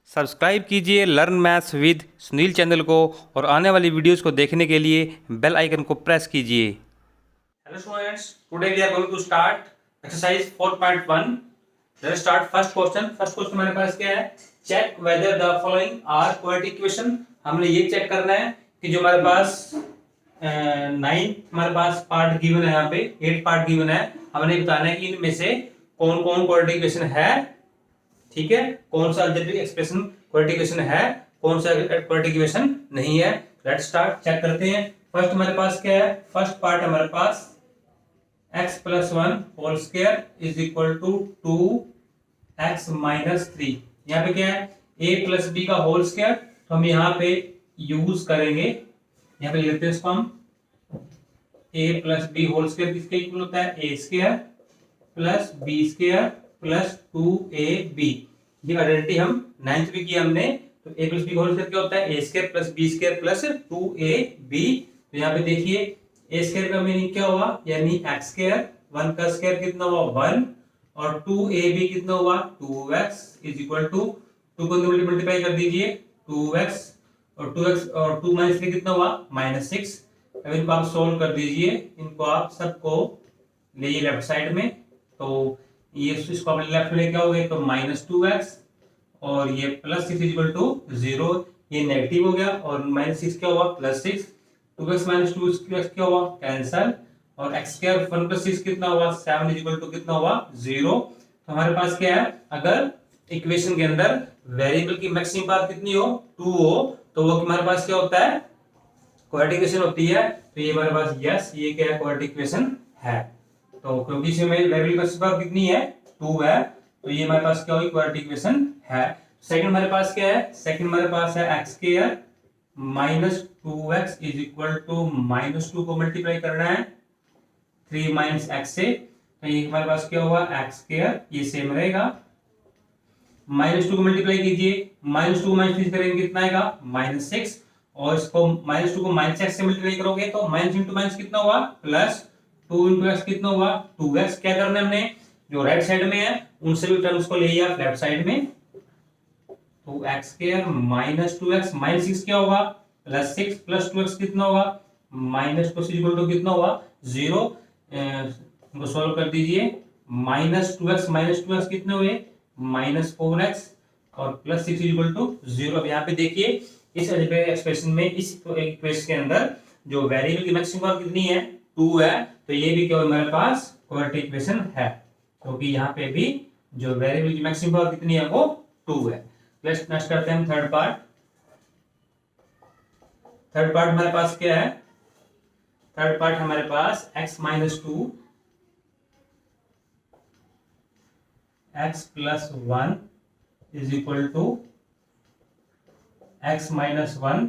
Subscribe कीजिए learn maths with Sunil channel को और आने वाली वीडियोस को देखने के लिए बेल आइकन को प्रेस कीजिए। Hello students, today we are going to start exercise 4.1। Let's start first question. First question हमारे पास क्या है? Check whether the following are quadratic equation. हमने ये चेक करना है कि जो हमारे पास 9 हमारे पास पार्ट गिवन है, यहाँ पे 8 पार्ट गिवन है। हमने बताना है कि इनमें से कौन कौन क्वाड्रेटिक इक्वेशन है, ठीक है, कौन सा अलजेब्रिक एक्सप्रेशन क्वाड्रेटिक इक्वेशन है, कौन सा क्वाड्रेटिक इक्वेशन नहीं है। लेट्स स्टार्ट, चेक करते हैं। फर्स्ट हमारे पास क्या है? फर्स्ट पार्ट हमारे पास x + 1 whole square is equal to 2x - 3। यहाँ पे क्या है? a + b का होल स्क्वायर, तो हम यहाँ पे यूज करेंगे, यहाँ पे लेते हैं इसको हम a + b होल स्क्वायर किसके इक्वल होता है? a square plus b square plus 2ab। ये आइडेंटिटी हम 9th में किया हमने। तो a + b होल स्क्वायर क्या होता है? a square plus b square plus 2ab। तो यहाँ पे देखिए a स्क्वायर का मीनिंग क्या हुआ? यानी x स्क्वायर, 1 का स्क्वायर कितना हुआ? 1, और 2ab कितना हुआ? 2x इज इक्वल टू 2 को मल्टीप्लाई कर दीजिए 2x, और 2x और 2 - 3 कितना हुआ? -6। अब इनको आप सोल्व कर दीजिए, इनको आप सबको ले लेफ्ट साइड में। तो ये इसको अपने लेफ्ट में लेके आओगे तो -2x, और ये +6 इक्वल टू 0, ये नेगेटिव हो गया, और -6 क्या हुआ? +6। 2x - 2x क्या हुआ? कैंसल, और x स्क्वायर 1 + 6 कितना हुआ? 7 इक्वल टू कितना हुआ? 0। तो हमारे पास क्या है? अगर इक्वेशन के अंदर वेरिएबल की मैक्सिमम पावर कितनी हो? 2 हो, तो वो हमारे पास क्या होता है? क्वाड्रेटिक इक्वेशन होती है। तो ये हमारे पास यस, ये क्या है? क्वाड्रेटिक इक्वेशन है। तो क्योंकि इसमें वेरिएबल की मैक्सिमम पावर कितनी है? 2 है, तो ये हमारे पास क्या होगी? क्वाड्रेटिक इक्वेशन है। सेकंड हमारे पास क्या है? सेकंड हमारे पास है x square -2x is equal to -2 को मल्टीप्लाई करना है 3 - x से। तो ये हमारे पास क्या हुआ? x स्क्वायर, ये सेम रहेगा। -2 को मल्टीप्लाई कीजिए, -2 को -3 करेंगे कितना आएगा? -6, और इसको -2 को -x से मल्टीप्लाई करोगे तो माइनस इंटू माइनस कितना हुआ? प्लस 2 × x कितना हुआ? 2x। क्या करना है हमने? जो राइट साइड में है उन सभी टर्म्स को ले लिया लेफ्ट साइड में। तो x स्क्वायर -2x -6 क्या होगा? +6 प्लस 2x कितना होगा? -2 इक्वल टू कितना हुआ? 0। इनको सॉल्व कर दीजिए। -2x कितने हुए? -4x, और +6 इक्वल टू 0। अब यहाँ पे देखिए इस एक्सप्रेशन में, इस इक्वेशन के अंदर जो वेरिएबल की मैक्सिमम पावर कितनी है? 2 है। तो ये भी क्या है हमारे पास? क्वाड्रेटिक इक्वेशन है, क्योंकि यहाँ पे भी जो वेरिएबल की मैक्सिमम पावर कितनी है? वो 2 है। नेक्स्ट करते हैं थर्ड पार्ट। थर्ड पार्ट हमारे पास क्या है? थर्ड पार्ट हमारे पास x - 2 x + 1 is equal to x - 1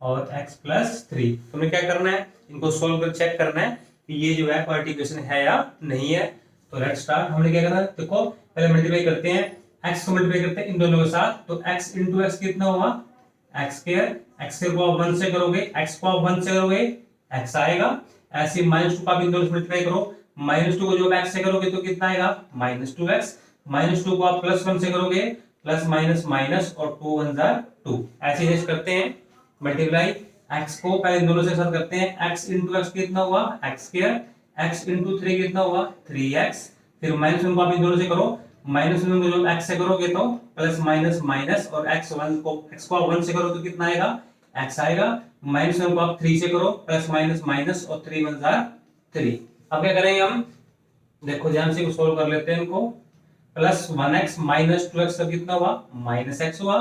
और x + 3। तुम्हें क्या करना है? इनको सोल्व कर चेक करना है कि ये जो है क्वाड्रेटिक इक्वेशन है या नहीं है। तो लेट्स स्टार्ट। हमने क्या करना है? देखो पहले मल्टीप्लाई करते हैं, x को मल्टीप्लाई करते हैं इन दोनों के साथ। तो x × x कितना हुआ? x square. x स्क्वायर को आप 1 से करोगे, x को आप 1 से करोगे x आएगा। ऐसे -2 को आप इन दोनों से मल्टीप्लाई करो, -2 को जो आप x से करोगे तो कितना आएगा? -2x। -2 को आप +1 से करोगे, प्लस माइनस माइनस, और 2 × 1 = 2। ऐसे जैसे करते हैं मल्टीप्लाई। x को पहले इन दोनों से साथ करते हैं। x × x कितना हुआ? x square. x × 3 कितना हुआ? 3x। फिर -1 को आप इन दोनों से करो, -1 को जो x से करोगे तो प्लस माइनस माइनस, और x को आप 1 से करो तो कितना आएगा? x आएगा। -1 को आप 3 से करो, प्लस माइनस माइनस, और 3 × 1 = 3। अब क्या करेंगे हम? देखो ध्यान से सोल्व कर लेते हैं इनको। +1x - 2x का कितना हुआ? -x हुआ,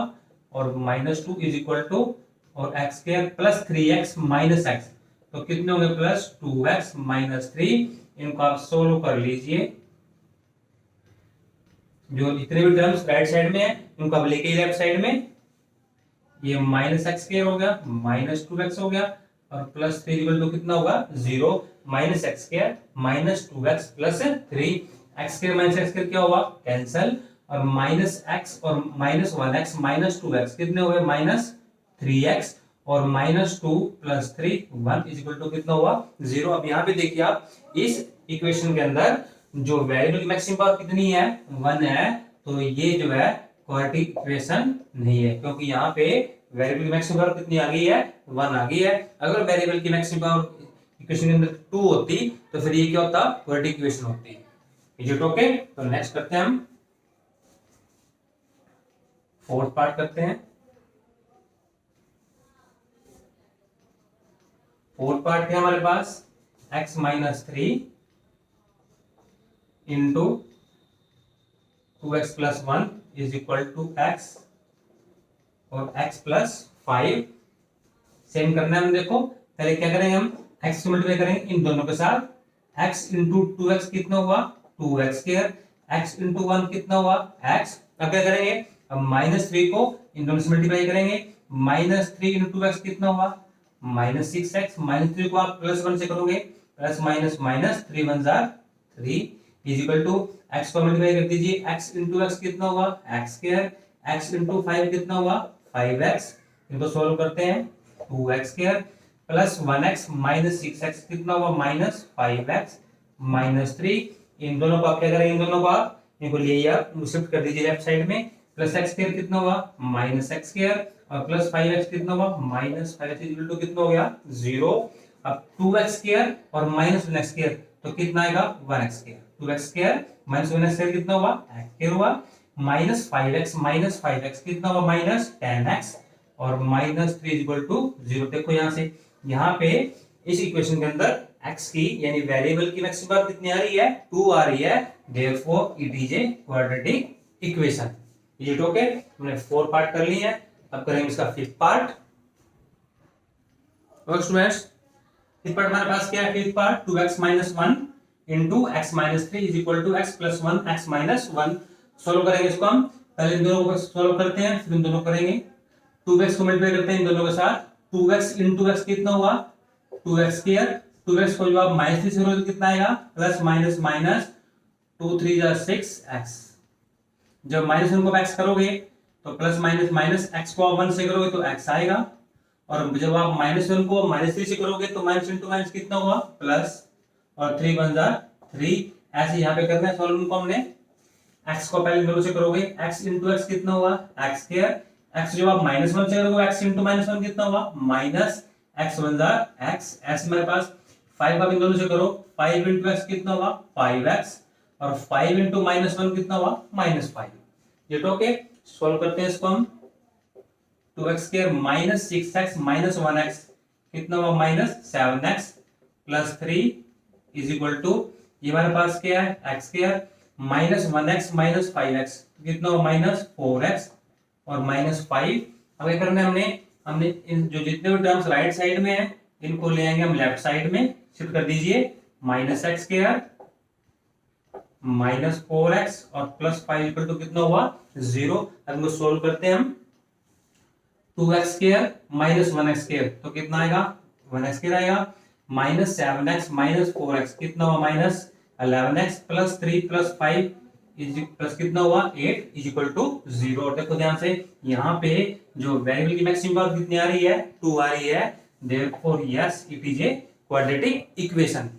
और -2 इज इक्वल टू, और x square plus 3x - x, तो कितने होंगे? +2x - 3। इनको आप सोल्व कर लीजिए। जो जितने भी टर्म्स राइट साइड में है उनको आप लेके लेफ्ट साइड में। ये -x² हो गया, -2x हो गया, और +3 इक्वल टू कितना होगा? 0। -x² -2x + 3, x² - x² क्या हुआ? कैंसल, और -x और -1x -2x कितने हो गए? -3x, और -2 + 3 1 इज इक्वल टू कितना हुआ? 0। अब यहाँ पे देखिए आप इस इक्वेशन के अंदर जो वेरिएबल की मैक्सिमम पावर कितनी है? 1 है। तो ये जो है क्वाड्रेटिक इक्वेशन नहीं है, क्योंकि यहाँ पे वेरिएबल की मैक्सिमम पावर कितनी आ गई है, 1 आ गई है। अगर वेरिएबल की मैक्सिमम पावर इक्वेशन के अंदर 2 होती तो फिर ये क्या होता, क्वाड्रेटिक इक्वेशन होती। Is it okay? तो नेक्स्ट करते हैं हम फोर्थ पार्ट करते हैं। फोर्थ पार्ट है हमारे पास x minus 3 into 2x plus 1 is equal to x और x प्लस 5 सेम करना है। हम देखो पहले क्या करेंगे, हम x को मल्टीप्लाई करेंगे इन दोनों के साथ। x इंटू 2x कितना हुआ, 2x स्क्वायर। x इंटू 1 कितना हुआ, x। अब क्या करेंगे, अब माइनस 3 को इन दोनों से मल्टीप्लाई करेंगे। माइनस 3 इंटू 2x कितना हुआ, माइनस 6x। माइनस 3 को आप प्लस 1 से करोगे, प्लस माइनस माइनस 3 1 जार 3 इज इक्वल टू x को मल्टीप्लाई कर दीजिए। x इंटू x कितना हुआ, x स्क्वायर। x इंटू 5 कितना हुआ, 5x। इनको सोल्व करते हैं, 2x square plus 1x minus 6x कितना हुआ, माइनस 5x माइनस 3। इन दोनों को आप क्या करेंगे, इन दोनों को आप इनको लिए आप शिफ्ट कर दीजिए लेफ्ट साइड में। प्लस x स्क्वायर कितना हुआ, माइनस x स्क्वायर और प्लस 5x कितना हुआ, माइनस 5x इक्वल टू कितना हो गया, 0। अब 2x स्क्वायर और माइनस 1x स्क्वायर तो कितना आएगा, 1x square. 2x square minus 1x square कितना हुआ, x स्क्वायर हुआ। माइनस 5x कितना हुआ, माइनस 10x और माइनस 3 इक्वल टू 0। देखो यहाँ से, यहाँ पे इस इक्वेशन के अंदर x की यानी वेरिएबल की मैक्सिमम पावर कितनी आ रही है, 2 आ रही है। Therefore it is a quadratic equation. Is it okay? हमने 4 पार्ट कर लिए हैं, अब करेंगे इसका 5th part. Okay students, 5th part हमारे पास क्या है, 5th part 2x minus 1 into x minus 3 is equal to x plus 1 x minus 1। Solve करेंगे इसको हम, पहले इन दोनों को सोल्व करते हैं फिर इन दोनों करेंगे। 2x को मल्टीप्लाई करते हैं इन दोनों के साथ। 2x इंटू x कितना हुआ, 2x स्क्वायर। 2x को जब आप माइनस 3 से करोगे तो कितना आएगा, प्लस माइनस माइनस 2 3 जा 6x। जब माइनस 1 को x करोगे तो प्लस माइनस माइनस x को आप 1 से करोगे तो x आएगा। और जब आप माइनस 1 को माइनस 3 से करोगे तो माइनस इंटू माइनस कितना हुआ, प्लस और 3 1 जा 3। ऐसे यहाँ पे करना है सॉल्व को हमने। x को पहले दोनों से करोगे, x इंटू x कितना हुआ, x स्क्वायर। x जब आप माइनस 1 से करोगे, x इंटू माइनस 1 कितना हुआ, माइनस x 1 जा x। ऐसे मेरे पास 5 आप इन दोनों से करो, 5 इंटू x कितना हुआ, 5x और 5 इंटू माइनस 1 कितना हुआ, माइनस 5। ये तो ओके, सोल्व करते हैं इसको हम। 2x square minus 6x minus 1x कितना हुआ, minus 7x plus 3 is equal to, ये हमारे पास क्या है, x square minus 1x minus 5x कितना हुआ, माइनस 4x और माइनस 5। अब क्या करना है, हमने इन जो जितने भी टर्म्स राइट साइड में है इनको ले आएंगे हम लेफ्ट साइड में, शिफ्ट कर दीजिए। Minus x square minus 4x और प्लस 5 इक्वल टू कितना हुआ, 0। अब इनको सोल्व करते हैं हम। 2x square minus 1x square तो कितना आएगा, 1x स्क्वायर आएगा। माइनस 7x माइनस 4x कितना हुआ, minus 11x plus 3 plus 5 plus कितना हुआ, 8 इज इक्वल टू 0। और देखो ध्यान से, यहाँ पे जो वेरिएबल की मैक्सिमम पावर कितनी आ रही है, 2 आ रही है। Therefore yes it is a quadratic equation.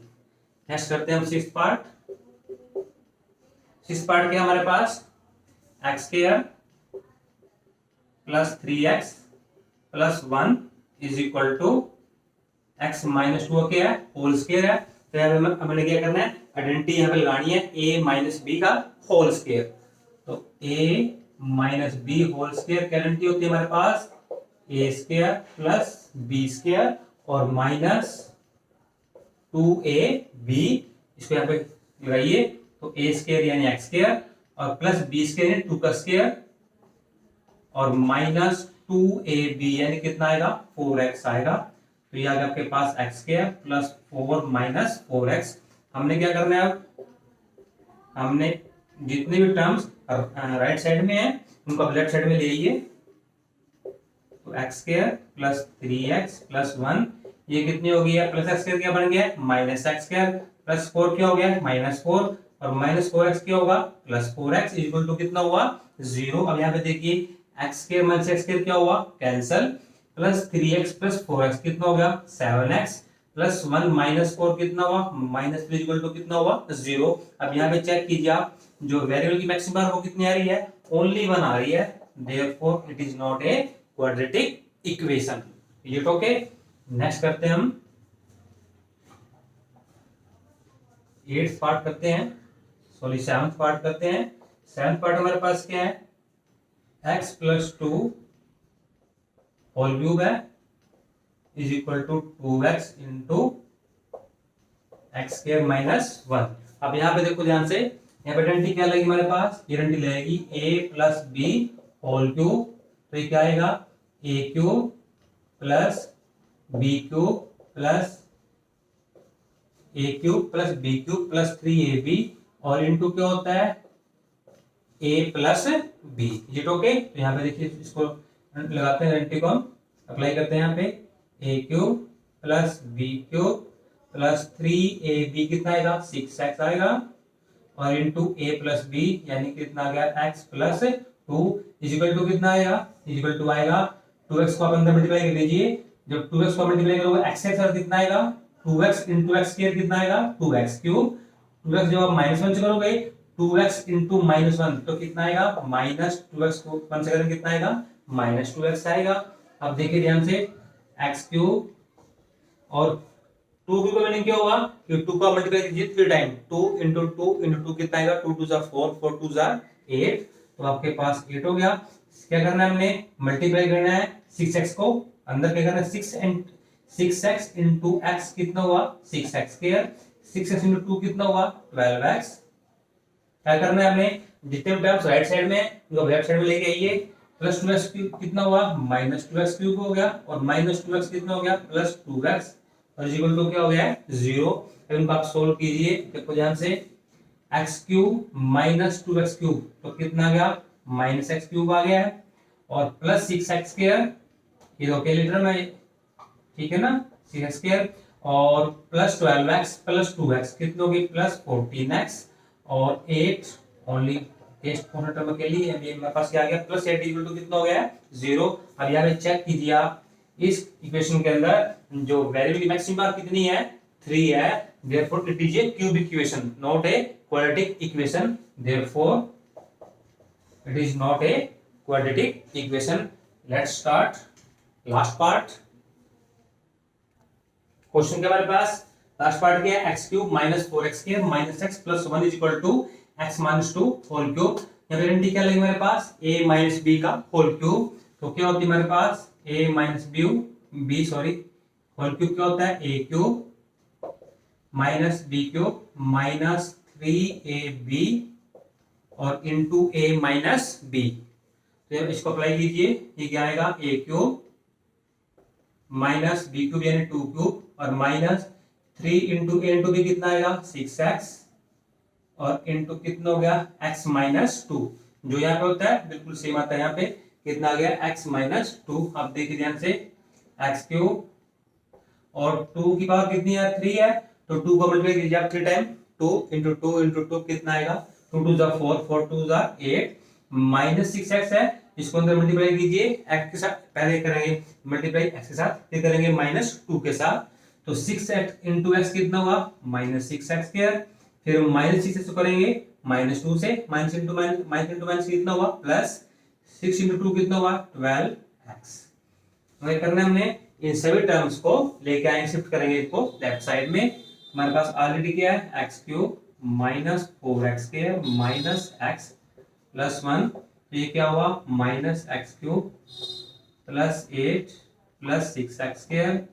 Next करते हैं हम 6th पार्ट। 6th पार्ट क्या हमारे पास, x square plus 3x plus 1 is equal to x minus 2 क्या है, होल स्क्वायर है। तो यहाँ पे हमें क्या करना है, आइडेंटिटी यहाँ पे लगानी है a माइनस बी का होल स्क्वायर। तो a minus b whole square क्या आइडेंटिटी होती है हमारे पास, a square plus b square और माइनस 2ab। इसको यहाँ पे लगाइए तो a स्क्वायर यानी x स्क्वायर और प्लस b स्क्वायर यानी 2 का स्क्वायर और माइनस 2ab यानी कितना आएगा, 4x आएगा। तो ये आ गया आपके पास x square plus 4 minus 4x। हमने क्या करना है, अब हमने जितने भी टर्म्स राइट साइड में है उनको अब लेफ्ट साइड में ले आइए। तो x square plus 3x plus 1 ये कितनी हो गई है, प्लस x स्क्वायर क्या बन गया, माइनस x स्क्वायर प्लस 4 क्या हो गया, माइनस 4 और माइनस 4x क्या होगा, प्लस 4x इक्वल टू कितना हुआ, 0। अब यहाँ पे देखिए x square minus x square क्या हुआ, cancel. Plus 3x plus 4x कितना हो गया, 7x प्लस 1 माइनस 4 कितना हुआ, माइनस 3 इक्वल टू कितना हुआ, 0। अब यहाँ पे चेक कीजिए आप, जो वेरिएबल की मैक्सिमम पावर वो कितनी आ रही है, ओनली 1 आ रही है, therefore it is not a quadratic equation. ये तो ओके। नेक्स्ट करते हैं हम 8th पार्ट करते हैं, सॉरी 7th पार्ट करते हैं। 7th पार्ट हमारे पास क्या है, x प्लस 2 होल क्यूब है is equal to 2x into x square minus 1। अब यहाँ पे देखो ध्यान से, यहाँ पे आइडेंटिटी क्या लगेगी हमारे पास, ये आइडेंटिटी लगेगी a plus b whole cube, तो ये क्या आएगा a cube plus b cube plus a cube plus b cube plus 3ab और इंटू क्या होता है a प्लस बी। ये ओके। तो यहाँ पे देखिए इसको लगाते हैं, आइडेंटिटी को हम अप्लाई करते हैं यहाँ पे, a cube plus b cube plus 3ab कितना आएगा 6x आएगा और इंटू a प्लस बी यानी कितना आ गया x प्लस 2 इजिकल टू कितना आएगा, इजिकल टू आएगा 2x को आप अंदर मल्टीप्लाई कर लीजिए, जब 2x को मल्टीप्लाई करोगे x के साथ कितना आएगा 2x इंटू एक्स स्क्वायर कितना आएगा 2x क्यूब, 2x जब आप -1 से करोगे 2x इंटू -1 तो कितना आएगा -2x को 1 से करेंगे कितना आएगा -2x आएगा। अब देखिए ध्यान से x क्यूब और 2 की मीनिंग क्या होगा कि 2 का मल्टीप्लाई कीजिए 3 टाइम, 2 इंटू 2 इंटू 2 कितना आएगा 2 2 4 4 2 8, तो आपके पास 8 हो गया। क्या करना है हमने, मल्टीप्लाई करना है 6x को, अंदर क्या करना है 6x इंटू एक्स कितना हुआ 6x स्क्वायर, 6x इंटू 2 कितना हुआ 12x। क्या करना है हमने, जितने टर्म्स राइट साइड में उनको लेफ्ट साइड में लेके आइए, प्लस 2x कितना हुआ -2x क्यूब हो गया और -2x कितना हो गया +2x और इक्वल टू क्या हो गया है 0। अब इनको आप सोल्व कीजिए, देखो ध्यान से x क्यूब -2x क्यूब तो कितना आ गया -x क्यूब आ गया है और प्लस 6x स्क्वायर, ये तो कैलकुलेटर में ठीक है ना 6x स्क्वायर और प्लस 12x प्लस 2x कितने हो गए +14x और 8 ओनली टेस्ट टर्म के लिए मेरे पास क्या आ गया +8 इक्वल टू कितना हो गया 0। अब यहाँ पे चेक कीजिए आप इस इक्वेशन के अंदर जो वेरिएबल की मैक्सिमम पावर कितनी है 3 है, therefore it is a cubic equation not a quadratic equation, therefore it is not a quadratic equation. Let's start last part. Question के हमारे पास लास्ट पार्ट क्या है x cube -4x square -x plus 1 is equal to x -2 whole cube. यहाँ पे identity क्या लगी हमारे पास a माइनस b का होल क्यूब, तो क्या होती है हमारे पास a minus b sorry whole cube क्या होता है a cube minus b cube minus 3ab और इंटू a माइनस b। तो इसको अप्लाई कीजिए, ये क्या आएगा a cube minus b cube यानी 2 क्यूब और minus 3 into a into b कितना आएगा 6x और इंटू कितना हो गया x माइनस 2, जो यहाँ पे होता है बिल्कुल सेम आता है, यहाँ पे कितना आ गया x माइनस 2। अब देखिए ध्यान से x क्यूब और 2 की पावर कितनी है 3 है, तो 2 को मल्टीप्लाई कीजिए आप 3 टाइम, 2 इंटू 2 इंटू 2 कितना आएगा 2 2 4 4 2 8 माइनस 6x है, इसको अंदर मल्टीप्लाई कीजिए x के साथ, पहले करेंगे मल्टीप्लाई x के साथ फिर करेंगे -2 के साथ, तो 6x इंटू एक्स कितना हुआ -6x स्क्वायर, फिर -6 करेंगे -2 से माइनस इंटू माइनस कितना हुआ +6 इंटू 2 कितना हुआ 12x। हमें करना है हमने इन सभी टर्म्स को लेके आएंगे, शिफ्ट करेंगे इसको लेफ्ट साइड में। हमारे पास ऑलरेडी क्या है x cube -4x square -x plus 1, तो ये क्या हुआ -x cube plus 8 plus 6x square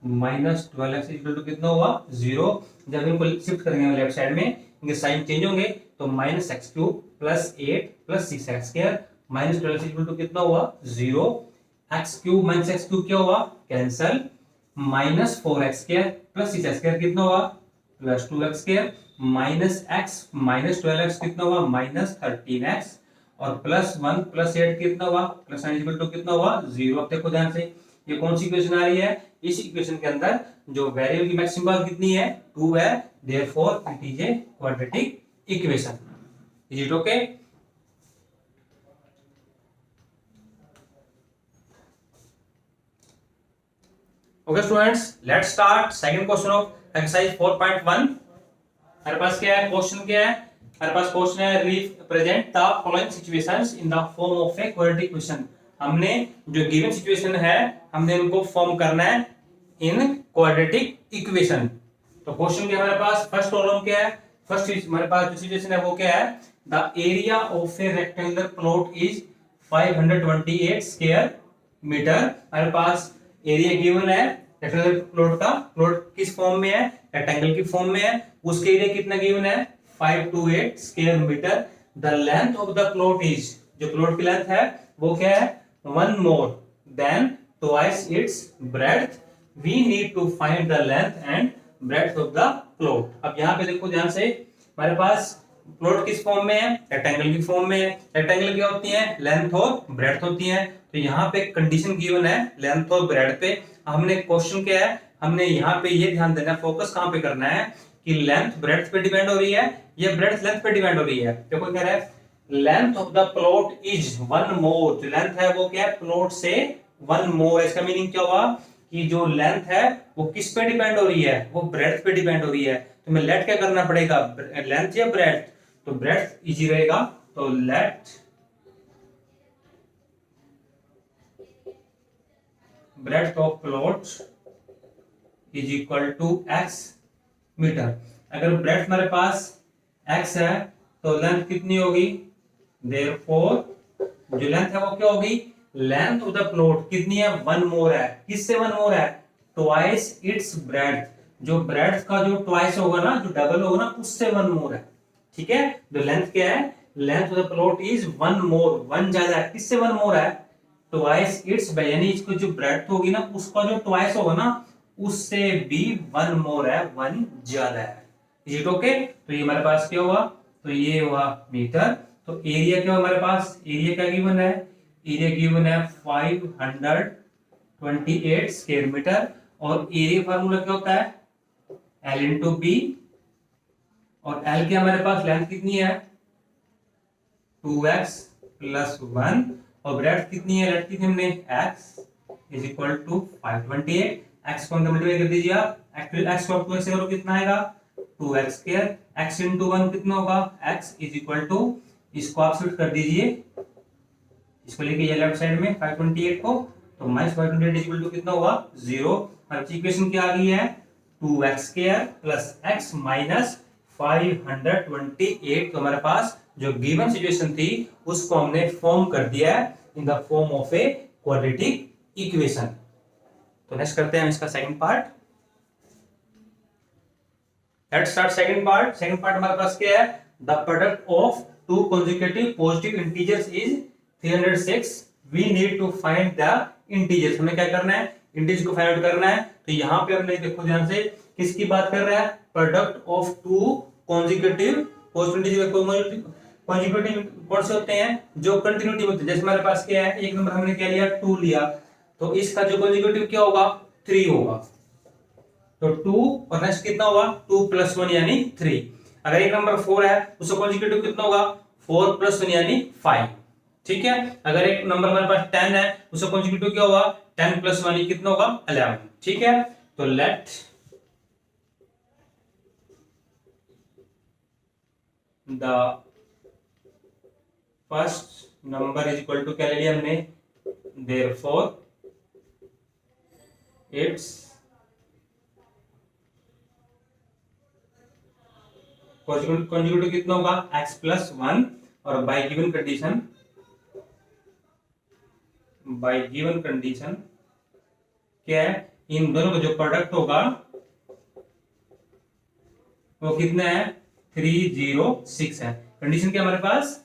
-12x equal to कितना हुआ 0। जब इनको शिफ्ट करेंगे लेफ्ट साइड में इनके साइन चेंज होंगे, तो -x cube plus 8 plus 6x square -12x equal to कितना हुआ 0। x क्यूब -x क्यूब क्या हुआ cancel, -4x square plus 6x square कितना हुआ +2x स्क्वायर -x -12x कितना हुआ -13x और +1 प्लस 8 कितना हुआ +9 इक्वल टू कितना हुआ 0। अब देखो ध्यान से ये कौन सी इक्वेशन आ रही है, इस इक्वेशन के अंदर जो वेरिएबल की मैक्सिमम पावर कितनी है 2 है, therefore it is a quadratic equation. Is it okay? Okay students, let's start second question of exercise 4.1। हमारे पास क्या है क्वेश्चन, क्या है हमारे पास क्वेश्चन है represent the following situations in the form of a quadratic equation. हमने जो गिवन सिचुएशन है हमने उनको फॉर्म करना है इन क्वाड्रेटिक इक्वेशन। तो क्वेश्चन क्या हमारे पास, फर्स्ट प्रॉब्लम क्या है, फर्स्ट हमारे पास जो सिचुएशन है वो क्या है, the area of a rectangular plot is 528 square metre. हमारे पास एरिया गिवन है रेक्टेंगुलर प्लॉट का, प्लॉट किस फॉर्म में है, रेक्टेंगल की फॉर्म में है, उसके एरिया कितना गिवन है 528 square metre. The length of the plot is, जो प्लॉट की लेंथ है वो क्या है 1 more than twice its breadth. We need to find the length and breadth of the plot. अब यहाँ पे देखो ध्यान से, हमारे पास प्लॉट किस फॉर्म में है, रेक्टेंगल की फॉर्म में है। रेक्टेंगल क्या होती है, लेंथ और ब्रेड्थ होती है। तो यहाँ पे कंडीशन गिवन है लेंथ और ब्रेड्थ पे। हमने क्वेश्चन क्या है, हमने यहाँ पे ये ध्यान देना, फोकस कहाँ पे करना है कि लेंथ ब्रेड्थ पे डिपेंड हो रही है या ब्रेड्थ लेंथ पे डिपेंड हो रही है। देखो क्या है, length of the plot is 1 मोर। जो लेंथ है वो क्या है, प्लॉट से 1 मोर। इसका मीनिंग क्या हुआ कि जो लेंथ है वो किस पे डिपेंड हो रही है, वो ब्रेड्थ पे डिपेंड हो रही है। तो मैं लेट क्या करना पड़ेगा, लेंथ या ब्रेड्थ, तो ब्रेड्थ इजी रहेगा। तो let breadth of plot is equal to x metre. अगर ब्रेड्थ हमारे पास x है तो लेंथ कितनी होगी, देयरफॉर जो लेंथ है वो क्या होगी, लेंथ ऑफ द प्लॉट कितनी है 1 मोर है। किससे 1 मोर है, ट्वाइस इट्स ब्रेड्थ। जो ब्रेड्थ का जो ट्वाइस होगा ना, जो डबल होगा ना, उससे 1 मोर है। ठीक है, जो लेंथ क्या है, length of the plot is 1 मोर, 1 ज्यादा है। किससे 1 मोर है, ट्वाइस इट्स, यानी इसको जो ब्रेड्थ होगी ना उसका जो ट्वाइस होगा ना उससे भी 1 मोर है, 1 ज्यादा है। Is it okay. तो ये हमारे पास क्या हुआ, तो ये हुआ मीटर। तो एरिया क्या हमारे पास, एरिया क्या गिवन है, एरिया गिवन है 528 स्क्वायर मीटर। और एरिया फार्मूला क्या होता है, L इंटू बी। और L क्या हमारे पास, लेंथ कितनी है 2x प्लस 1, और ब्रेड्थ कितनी है, लेट की हमने x is equal to 528। x को मल्टीप्लाई कर दीजिए आप, x को 2x से करो कितना आएगा 2x स्क्वायर। x इंटू 1 कितना होगा, x इज इक्वल टू, इसको आप शिफ्ट कर दीजिए, इसको लेके ये लेफ्ट साइड में 528 को, तो माइनस 528 इज इक्वल टू कितना होगा 0। हमारी इक्वेशन क्या आ गई है 2x square plus x minus 528। तो हमारे पास जो गिवन सिचुएशन थी उसको हमने फॉर्म कर दिया है in the form of a quadratic equation. तो नेक्स्ट करते हैं इसका second part. Let's start second part. Second part हमारे पास क्या है, the product of two consecutive positive integers is 306। We need to find the integers. हमें क्या करना है, इंटीजर को फाइंड आउट करना है। तो यहाँ पे हमने देखो ध्यान से, किसकी बात कर रहा है, product of two consecutive positive integer. Consecutive कौन से होते हैं, जो कंटिन्यूटी होते हैं। जैसे हमारे पास क्या है, एक नंबर हमने क्या लिया 2 लिया, तो इसका जो कॉन्जिक्यूटिव क्या होगा 3 होगा। तो 2 और नेक्स्ट कितना होगा 2 प्लस 1 यानी 3। अगर एक नंबर 4 है उसका कॉन्जिक्यूटिव कितना होगा 4 प्लस 1 यानी 5। ठीक है, अगर एक नंबर हमारे पास 10 है उसका कॉन्जिक्यूटिव क्या होगा 10 प्लस 1 कितना होगा 11। ठीक है, तो let the first number is equal to क्या ले लिया हमने, देयरफॉर इट्स कॉन्जुगेटिव कितना होगा x प्लस 1। और बाय गिवन कंडीशन क्या है, इन दोनों का जो प्रोडक्ट होगा वो कितना है 306 है। कंडीशन क्या हमारे पास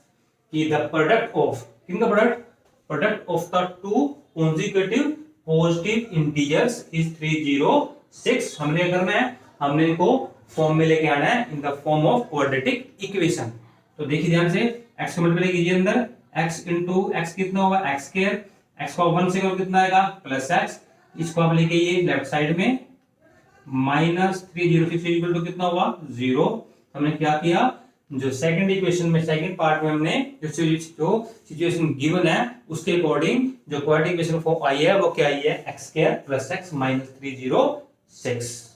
कि द प्रोडक्ट ऑफ, किनका product, product of the two consecutive positive integers is 306। हमने क्या करना है, हमने इनको फॉर्म में लेके आना है in the form of quadratic equation. तो देखिए ध्यान से, x को मल्टीप्लाई कीजिए अंदर, x इंटू x कितना होगा x स्क्वायर, x को 1 से करो कितना आएगा प्लस x, इसको आप लेके ये लेफ्ट साइड में माइनस 306 इक्वल टू कितना होगा 0। हमने क्या किया, जो सेकंड इक्वेशन में सेकंड पार्ट में हमने जो सिचुएशन गिवन है उसके अकॉर्डिंग जो क्वाड्रेटिक इक्वेशन फॉर्म आई है वो क्या आई है x square plus x minus 306।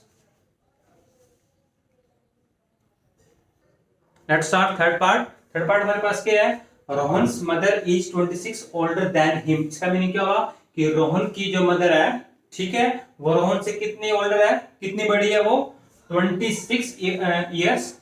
Let's start third part. Third part हमारे पास क्या है, Rohan's mother is 26 older than him. इसका मीनिंग क्या हुआ कि रोहन की जो मदर है, ठीक है, वो रोहन से कितनी ओल्डर है, कितनी बड़ी है, वो 26 ईयर्स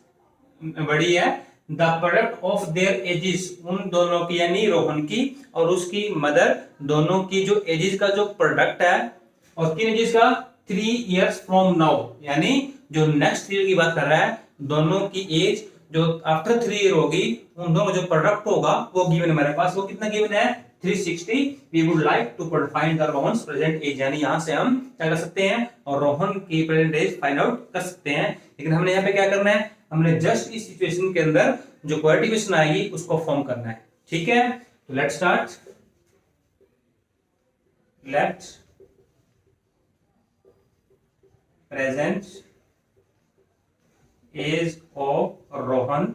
बड़ी है। The product of their edges, उन दोनों की यानी रोहन की और उसकी मदर दोनों की जो एजेस का जो प्रोडक्ट है, और किन एजेस का, 3 ईयर्स फ्रॉम नाउ, यानी जो नेक्स्ट ईयर की बात कर रहा है, दोनों की एज जो आफ्टर 3 ईयर होगी, उन दोनों जो प्रोडक्ट होगा वो गिवन है हमारे पास। वो कितना गिवन है, 360। We would like to find the Rohan's present age, यानी यहां से हम क्या कर सकते हैं, और रोहन की प्रेजेंट एज फाइंड आउट कर सकते हैं। लेकिन हमने यहाँ पे क्या करना है, हमने जस्ट इस सिचुएशन के अंदर जो क्वाड्रेटिक इक्वेशन आएगी उसको फॉर्म करना है, ठीक है। तो let's start. Let present age of Rohan,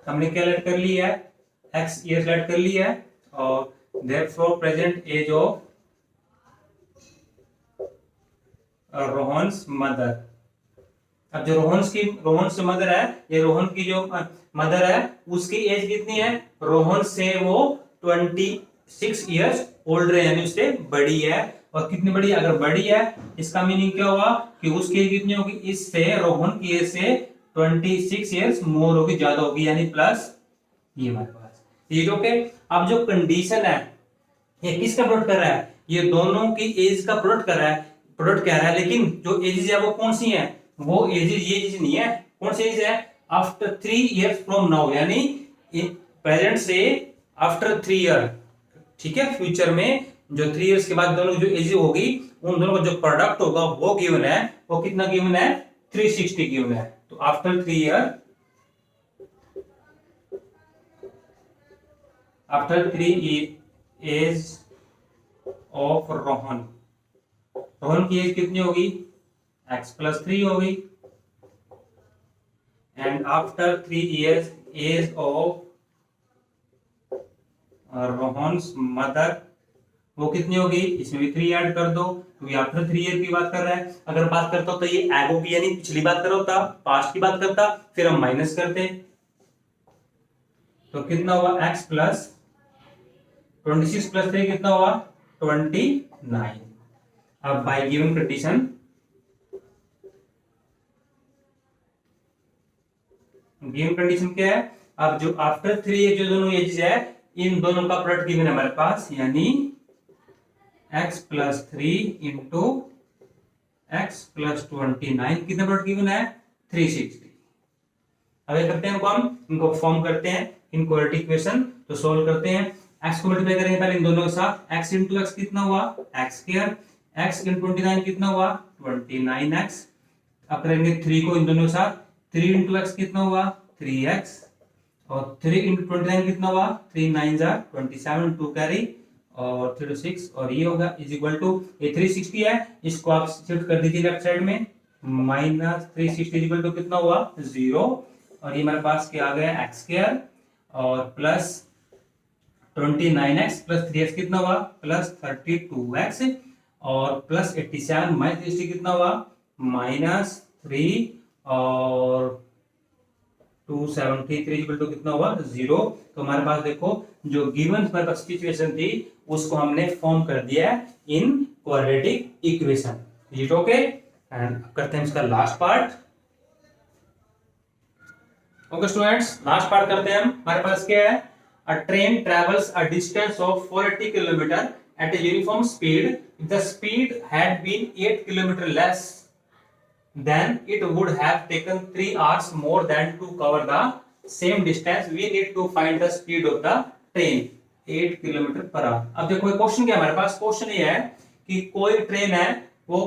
हमने क्या लेट कर लिया है, x ईयर लेट कर लिया है, और therefore present age of Rohan's mother. अब जो रोहन मदर है, ये रोहन की जो मदर है उसकी एज कितनी है, रोहन से वो 26 ईयर्स ओल्ड है, यानी उससे बड़ी है। और कितनी बड़ी, अगर बड़ी है इसका मीनिंग क्या हुआ कि उसकी एज कितनी होगी, इससे रोहन की एज से 26 ईयर्स मोर होगी, ज्यादा होगी, यानी प्लस ये हमारे पास ये। ओके, अब जो कंडीशन है ये किसका प्रोडक्ट कर रहा है, ये दोनों की एज का प्रोडक्ट कर रहा है, प्रोडक्ट कह रहा है। लेकिन जो एजेस है वो कौन सी है, वो एजेस ये एज नहीं है, कौन सी एज है, आफ्टर 3 ईयर्स फ्रॉम नाउ, यानी प्रेजेंट से आफ्टर 3 ईयर, ठीक है। फ्यूचर में जो 3 ईयर्स के बाद दोनों जो एज होगी, उन दोनों का जो प्रोडक्ट होगा वो गिवन है। वो कितना गिवन है, 360 गिवन है। तो after 3 year, after 3 age of Rohan, Rohan की एज कितनी होगी, x + 3 होगी। And after 3 years age of Rohan's mother, वो कितनी होगी, इसमें भी 3 ऐड कर दो, क्योंकि आफ्टर 3 ईयर की बात कर रहा है। अगर बात करता तो ये एगो की यानी पिछली बात कर होता, पास्ट की बात करता, फिर हम माइनस करते, तो कितना हुआ, x + 26 + 3 कितना हुआ, 29। अब bye given condition, given condition क्या है, अब जो आफ्टर 3 ईयर जो दोनों एजेस है, इन दोनों का प्रोडक्ट गिवन है हमारे पास, यानी x + 3 इंटू x + 29, कितना प्रोडक्ट गिवन है, 360। अब ये करते हैं, इनको फॉर्म करते हैं इन क्वाड्रेटिक इक्वेशन। तो सोल्व करते हैं, x को मल्टीप्लाई करेंगे पहले इन दोनों के साथ, x × x कितना हुआ, x², x × 29 कितना हुआ, 29x। अब करेंगे 3 को इन दोनों के साथ, 3 × x कितना हुआ, 3x, और 3 × 29 कितना हुआ, 3 9 = 27, 2 कैरी, और 36, और ये होगा इज इक्वल टू, ये 360 है, इसको आप शिफ्ट कर दीजिए लेफ्ट साइड में, -360 इज इक्वल टू कितना हुआ, 0, और ये हमारे पास क्या आ गया, x² और प्लस 29x + 3x कितना हुआ, +32x, और प्लस 87 - 60 कितना हुआ, -3, और 273 इक्वल टू कितना हुआ, 0। तो हमारे पास देखो जो गिवन हमारे पास सिचुएशन थी उसको हमने फॉर्म कर दिया है in quadratic equation. It okay, end करते हैं इसका last part. Okay students, last part करते हैं हम। हमारे पास क्या है, a train travels a distance of 480 kilometre at a uniform speed. If the speed had been 8 kilometre less, then it would have taken 3 hours more than to cover the same distance. We need to find the speed of the train, 8 km/h। अब देखो question क्या है हमारे पास, question ये है कि कोई train है वो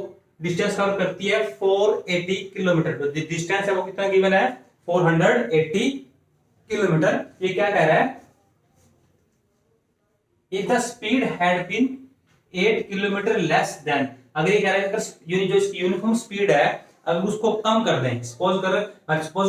डिस्टेंस कवर करती है 480 किलोमीटर। तो डिस्टेंस है वो कितना गिवन है, 480 किलोमीटर। ये क्या कह रहा है, if the speed had been 8 kilometre less than, अगर ये कह रहा है अगर जो इसकी यूनिफॉर्म स्पीड है अगर उसको कम कर दें, सपोज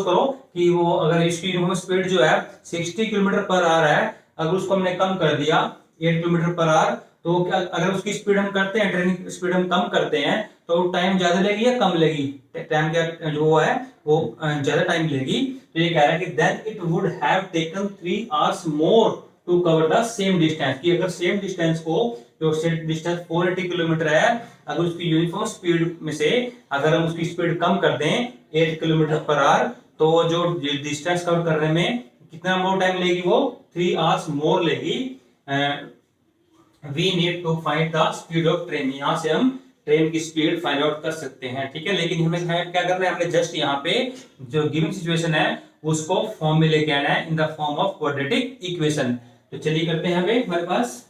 करो कि वो अगर इसकी यूनिफॉर्म स्पीड जो है 60 किलोमीटर/h है, अगर उसको हमने कम कर दिया 8 किलोमीटर/h, तो क्या अगर उसकी स्पीड हम करते हैं, ट्रेन की स्पीड हम कम करते हैं, तो टाइम ज्यादा लेगी या कम लेगी, टाइम क्या जो है वो ज्यादा टाइम लेगी, तो ये कह रहा है कि then it would have taken 3 hours more to cover the same distance, कि अगर सेम डिस्टेंस को, जो डिस्टेंस 480 किलोमीटर है, अगर उसकी यूनिफॉर्म स्पीड में से अगर हम उसकी स्पीड कम कर दें 8 किलोमीटर पर आवर, तो जो डिस्टेंस कवर करने में कितना मोर टाइम लेगी, वो 3 आवर्स मोर लेगी। We need to find the speed of train, यहाँ से हम ट्रेन की स्पीड फाइंड आउट कर सकते हैं, ठीक है। लेकिन हमें क्या करना है, हमें जस्ट यहाँ पे जो गिवन सिचुएशन है उसको फॉर्म में लेके आना है, in the form of quadratic equation. तो चलिए करते हैं, हमें हमारे पास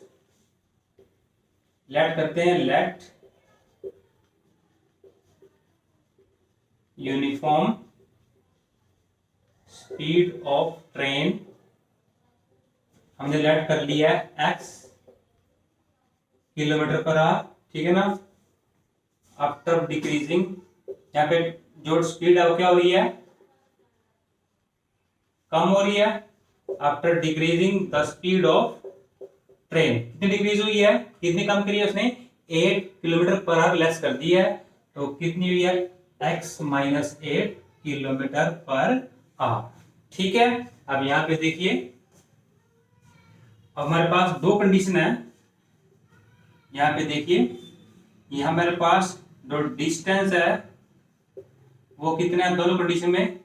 लेट करते हैं, let uniform speed of train, हमने लेट कर लिया है x किलोमीटर पर आवर, ठीक है ना। आफ्टर डिक्रीजिंग, यहाँ पे जो स्पीड है वो क्या हो रही है, कम हो रही है। After decreasing the speed of train, कितनी डिक्रीज हुई है, कितनी कम करी है उसने, 8 किलोमीटर पर आवर लेस कर दी है, तो कितनी हुई है, x minus 8 kilometre per hour, ठीक है। अब यहाँ पे देखिए, अब हमारे पास दो कंडीशन है, यहाँ पे देखिए, यहाँ हमारे पास जो डिस्टेंस है वो कितना है, दोनों कंडीशन में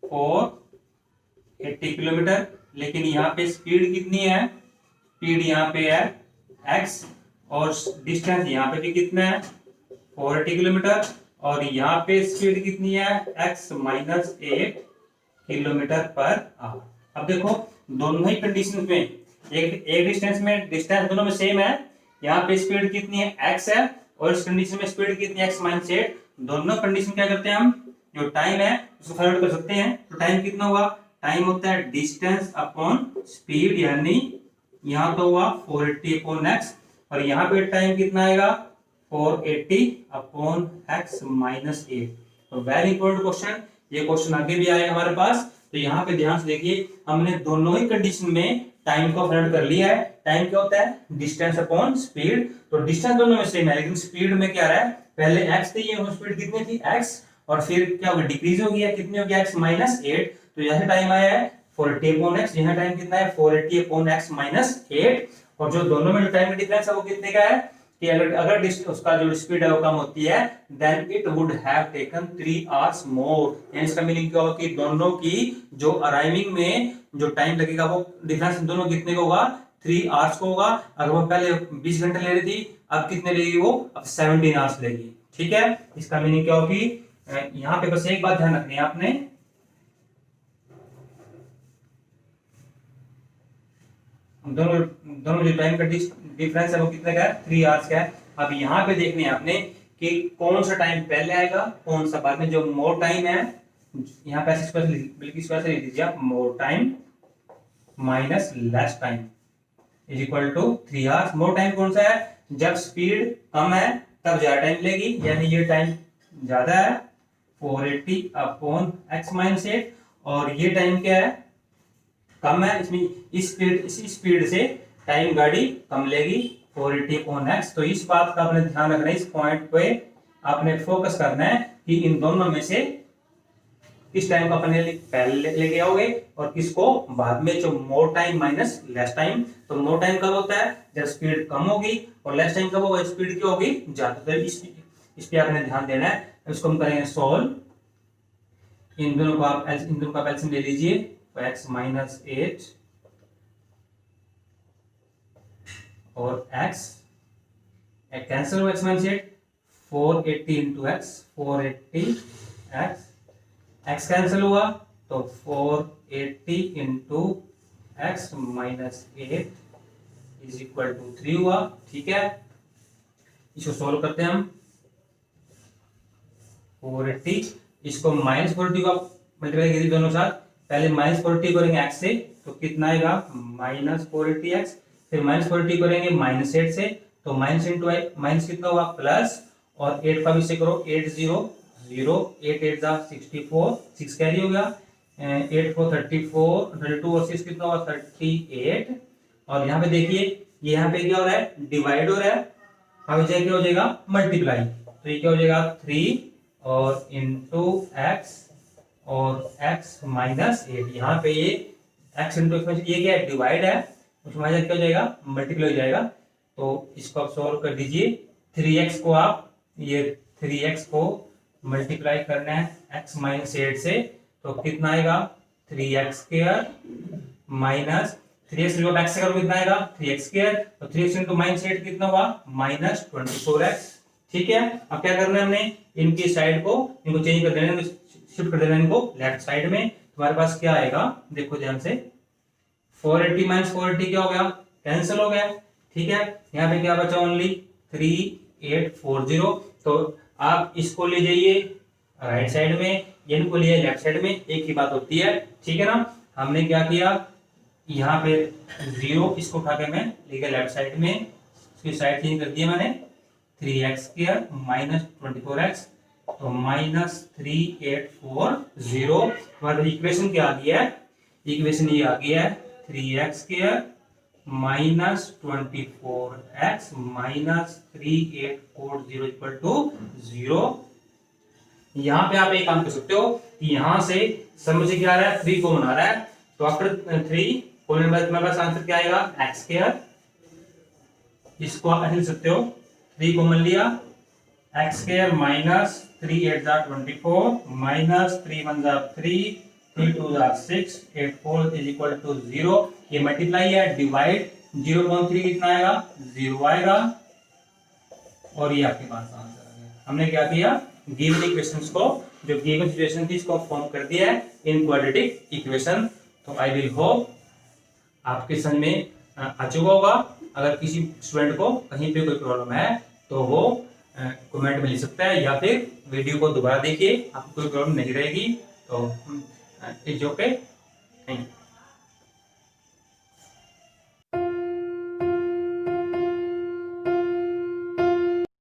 480 किलोमीटर, लेकिन यहाँ पे स्पीड कितनी है, स्पीड यहाँ पे है x, और डिस्टेंस यहाँ पे भी कितना है 480 किलोमीटर, और यहाँ पे स्पीड कितनी है x minus 8 kilometre per hour. अब देखो दोनों ही कंडीशन में एक डिस्टेंस में, डिस्टेंस दोनों में सेम है, यहाँ पे स्पीड कितनी है x है, और इस कंडीशन में स्पीड कितनी है x माइनस 8, दोनों कंडीशन क्या करते हैं हम, जो टाइम है उसको फाइंड आउट कर सकते हैं। तो टाइम कितना हुआ, टाइम होता है डिस्टेंस अपॉन स्पीड, यानी यहाँ तो हुआ 480 अपॉन x, और यहाँ पे टाइम कितना आएगा 480 अपॉन x माइनस 8। तो वेरी इंपॉर्टेंट क्वेश्चन, ये क्वेश्चन आगे भी आएगा हमारे पास। तो यहाँ पे ध्यान से देखिए, हमने दोनों ही कंडीशन में टाइम को फाइंड कर लिया है। टाइम क्या होता है, डिस्टेंस अपॉन स्पीड, तो डिस्टेंस दोनों में सेम है, लेकिन स्पीड में क्या रहा है, पहले x थी, ये स्पीड कितनी थी x, और फिर क्या होगा, डिक्रीज हो गया, कितनी हो गया x माइनस 8, तो यहाँ टाइम आया है 480 अपॉन x, यहाँ टाइम कितना है 480 अपॉन x माइनस 8, और जो दोनों में जो टाइम डिफरेंस है वो कितने का है, कि अगर उसका जो स्पीड है वो कम होती है, then it would have taken 3 hours more. इसका मीनिंग क्या होगा, कि दोनों की जो अराइविंग में जो टाइम लगेगा वो डिफरेंस दोनों कितने का होगा, 3 आवर्स को होगा। अगर वो पहले 20 घंटे ले रही थी, अब कितने लेगी वो, अब 17 आवर्स लेगी, ठीक है। इसका मीनिंग क्या होगी, यहाँ पे बस एक बात ध्यान रखनी है आपने, दोनों जो टाइम का डिफरेंस है वो कितने का है, 3 आवर्स का है। अब यहाँ पे देखने हैं आपने कि कौन सा टाइम पहले आएगा, कौन सा बाद में। जो मोर टाइम है, यहाँ पे बल्कि स्पेशल लिख दीजिए आप, more time minus less time is equal to 3 hours. More time कौन सा है, जब स्पीड कम है तब ज्यादा टाइम लेगी, यानी ये टाइम ज्यादा है 480 अपॉन x माइनस 8, और ये टाइम क्या है, कम है, इसमें इसी स्पीड से टाइम गाड़ी कम लेगी 480 अपॉन x। तो इस बात का आपने ध्यान रखना है, इस पॉइंट पे आपने फोकस करना है कि इन दोनों में से किस टाइम को अपने पहले लेके आओगे और किसको बाद में। जो मोर टाइम माइनस लेस टाइम, तो मोर टाइम कब होता है, जब स्पीड कम होगी, और लेस टाइम कब होगा, स्पीड क्या होगी ज्यादा। तो इस पे आपने ध्यान देना है। इसको हम करेंगे सॉल्व, इन दोनों को आप एलसीएम ले लीजिए, x माइनस 8 और x कैंसिल हुआ, x minus 8 480 into x, 480 x cancel हुआ तो 480 into x minus 8 is equal to 3 हुआ, ठीक है। इसको सॉल्व करते हैं हम, 480, इसको माइनस 480 को मल्टीप्लाई कीजिए दोनों साथ, पहले माइनस 480 करेंगे x से तो कितना आएगा माइनस 480x, फिर माइनस 480 करेंगे माइनस 8 से तो माइनस इंटू माइनस कितना हुआ प्लस, और 8 का भी से करो 8 0 0 8 8 जा 64, 6 कैरी हो गया, 8 4 34 32 और 6 कितना हुआ 38। और यहाँ पे देखिए ये यहाँ पे क्या हो रहा है डिवाइड हो रहा है, अब क्या हो जाएगा मल्टीप्लाई, तो ये क्या हो जाएगा 3 और इंटू एक्स और एक्स माइनस 8। यहाँ पे ये एक्स इंटू एक्स, ये क्या है, डिवाइड है, उसमें क्या हो जाएगा, मल्टीप्लाई हो जाएगा। तो इसको आप सॉल्व कर दीजिए। 3x को आप, ये 3x को मल्टीप्लाई करना है x माइनस 8 से, तो कितना आएगा, 3x square minus 3x divide x से करो कितना आएगा, 3x स्क्वायर। तो 3x इंटू माइनस 8 कितना हुआ, माइनस 24x। ठीक है, अब क्या करना है हमने, इनकी साइड को, इनको चेंज कर देना, शिफ्ट कर देना इनको लेफ्ट साइड में। तुम्हारे पास क्या आएगा, देखो ध्यान से, 480 माइनस 480 क्या हो गया, कैंसिल हो गया। ठीक है, यहाँ पे क्या बचा, ओनली 3840। तो आप इसको ले जाइए राइट साइड में, इनको लिए लेफ्ट साइड में, एक ही बात होती है। ठीक है ना, हमने क्या किया, यहाँ पे 0 इसको उठा के मैं ले गया लेफ्ट साइड में, इसकी साइड चेंज कर दिया मैंने, 3x स्क्वायर माइनस 24x, तो माइनस 3840। हमारा इक्वेशन क्या आ गया है, इक्वेशन ये आ गया है 3x square minus 24x minus 3840 equal to 0। यहाँ पे आप एक काम कर सकते हो, यहाँ से समझ क्या आ रहा है, 3 कॉमन आ रहा है, तो आफ्टर 3 कॉमन बाद तुम्हारे पास आंसर क्या आएगा, एक्स स्क्वायर। इसको आप ऐसे लिख सकते हो, 3 कॉमन लिया, एक्स स्क्वायर माइनस 3 8 जा 24 माइनस 3 1 जा 3 3 2 जा 6 8 4 इज इक्वल टू 0। ये मल्टीप्लाई है, डिवाइड 0.3 कितना आएगा, 0 आएगा, और ये आपके पास आंसर आ गया। हमने क्या किया, गिवन इक्वेशंस को, जो गिवन सिचुएशन थी इसको फॉर्म कर दिया है इन क्वाड्रेटिक इक्वेशन। तो आई विल होप आपके समझ में आ चुका होगा। अगर किसी स्टूडेंट को कहीं पे कोई प्रॉब्लम है तो वो कमेंट में लिख सकता है, या फिर वीडियो को दोबारा देखिए, आपको कोई प्रॉब्लम नहीं रहेगी। तो इट्स ओके, थैंक यू।